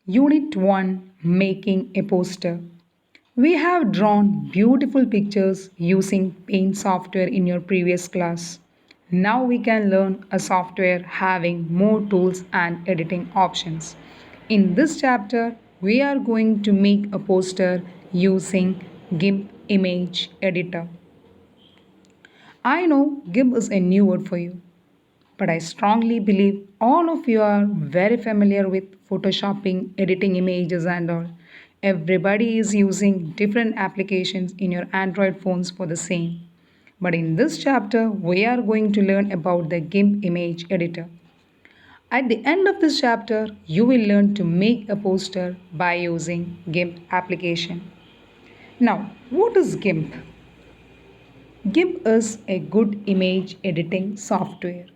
Unit 1, Making a Poster. We have drawn beautiful pictures using Paint software in your previous class. Now we can learn a software having more tools and editing options. In this chapter, we are going to make a poster using GIMP Image Editor. I know GIMP is a new word for you, but I strongly believe all of you are very familiar with photoshopping, editing images, and all. Everybody is using different applications in your Android phones for the same. But in this chapter, we are going to learn about the GIMP image editor. At the end of this chapter, you will learn to make a poster by using GIMP application. Now, what is GIMP? GIMP is a good image editing software.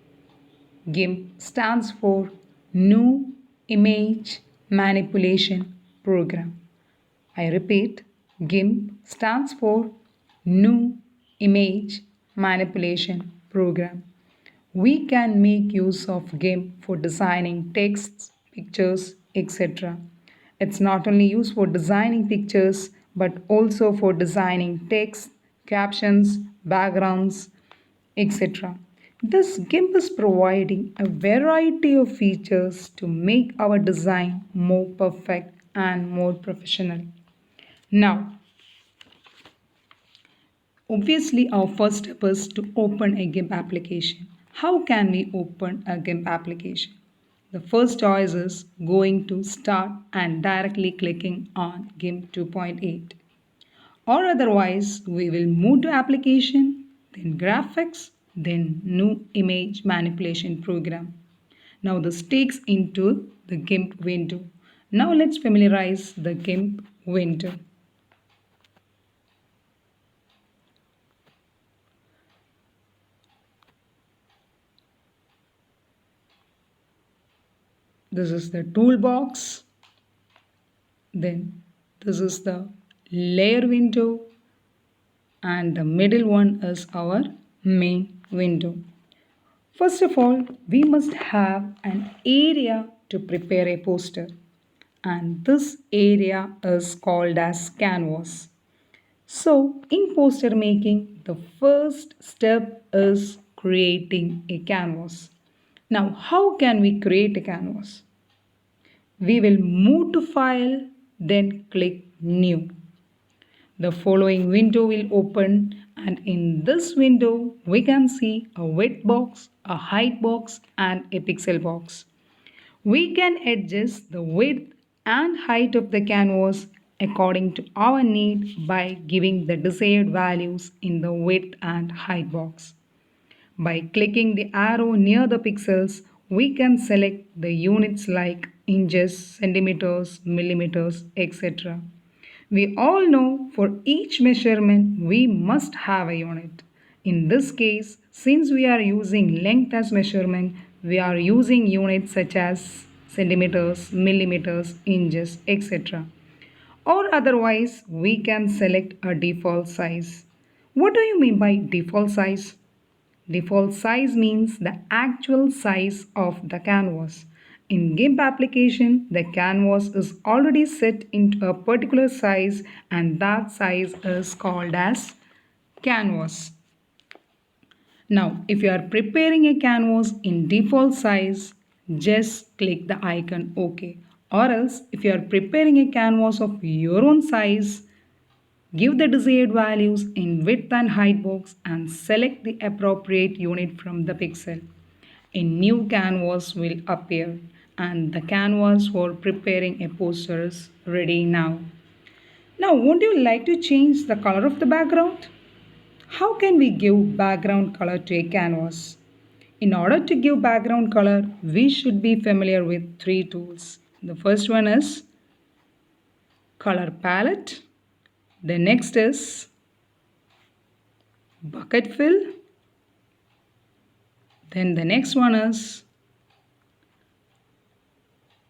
GIMP stands for New Image Manipulation Program. I repeat, GIMP stands for New Image Manipulation Program. We can make use of GIMP for designing texts, pictures, etc. It's not only used for designing pictures but also for designing text, captions, backgrounds, etc. This GIMP is providing a variety of features to make our design more perfect and more professional. Now, obviously, our first step is to open a GIMP application. How can we open a GIMP application? The first choice is going to Start and directly clicking on GIMP 2.8. Or otherwise, we will move to Application, then Graphics, then New Image Manipulation Program. Now this takes into the GIMP window. Now let's familiarize the GIMP window. This is the toolbox. Then this is the layer window. And the middle one is our main window. First of all, we must have an area to prepare a poster. And this area is called as canvas. So, in poster making, the first step is creating a canvas. Now, how can we create a canvas? We will move to File, then click New. The following window will open, and in this window, we can see a width box, a height box, and a pixel box. We can adjust the width and height of the canvas according to our need by giving the desired values in the width and height box. By clicking the arrow near the pixels, we can select the units like inches, centimeters, millimeters, etc. We all know for each measurement we must have a unit. In this case, since we are using length as measurement, we are using units such as centimeters, millimeters, inches, etc. Or otherwise, we can select a default size. What do you mean by default size? Default size means the actual size of the canvas. In GIMP application, the canvas is already set into a particular size and that size is called as canvas. Now, if you are preparing a canvas in default size, just click the icon OK. Or else, if you are preparing a canvas of your own size, give the desired values in width and height box and select the appropriate unit from the pixel. A new canvas will appear and the canvas for preparing a poster is ready now. Now, would you like to change the color of the background? How can we give background color to a canvas? In order to give background color, we should be familiar with three tools. The first one is color palette. The next is bucket fill. Then the next one is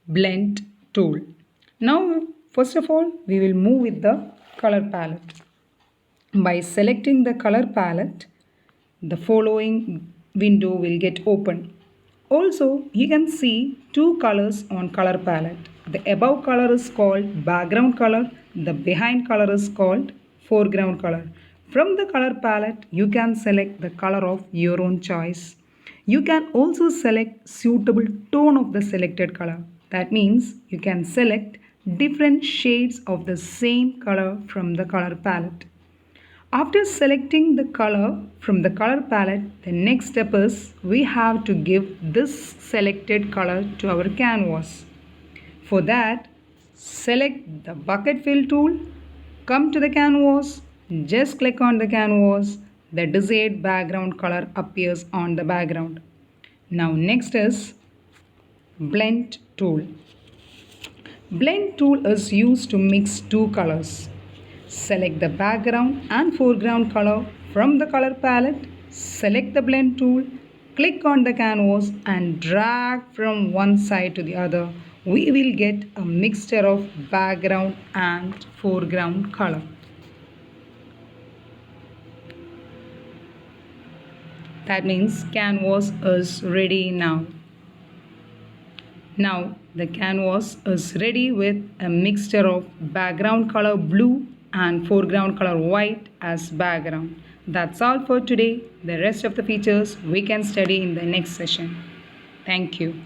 blend tool. Now, first of all, we will move with the color palette. By selecting the color palette, the following window will get open. Also, you can see two colors on color palette, The above color is called background color, the behind color is called foreground color. From the color palette, you can select the color of your own choice. You can also select suitable tone of the selected color. That means you can select different shades of the same color from the color palette. After selecting the color from the color palette, the next step is we have to give this selected color to our canvas. For that, select the bucket fill tool, come to the canvas, just click on the canvas, the desired background color appears on the background. Now next is blend tool. Blend tool is used to mix two colors. Select the background and foreground color from the color palette, select the blend tool, click on the canvas and drag from one side to the other. We will get a mixture of background and foreground color. That means canvas is ready now. Now the canvas is ready with a mixture of background color blue and foreground color white as background. That's all for today. The rest of the features we can study in the next session. Thank you.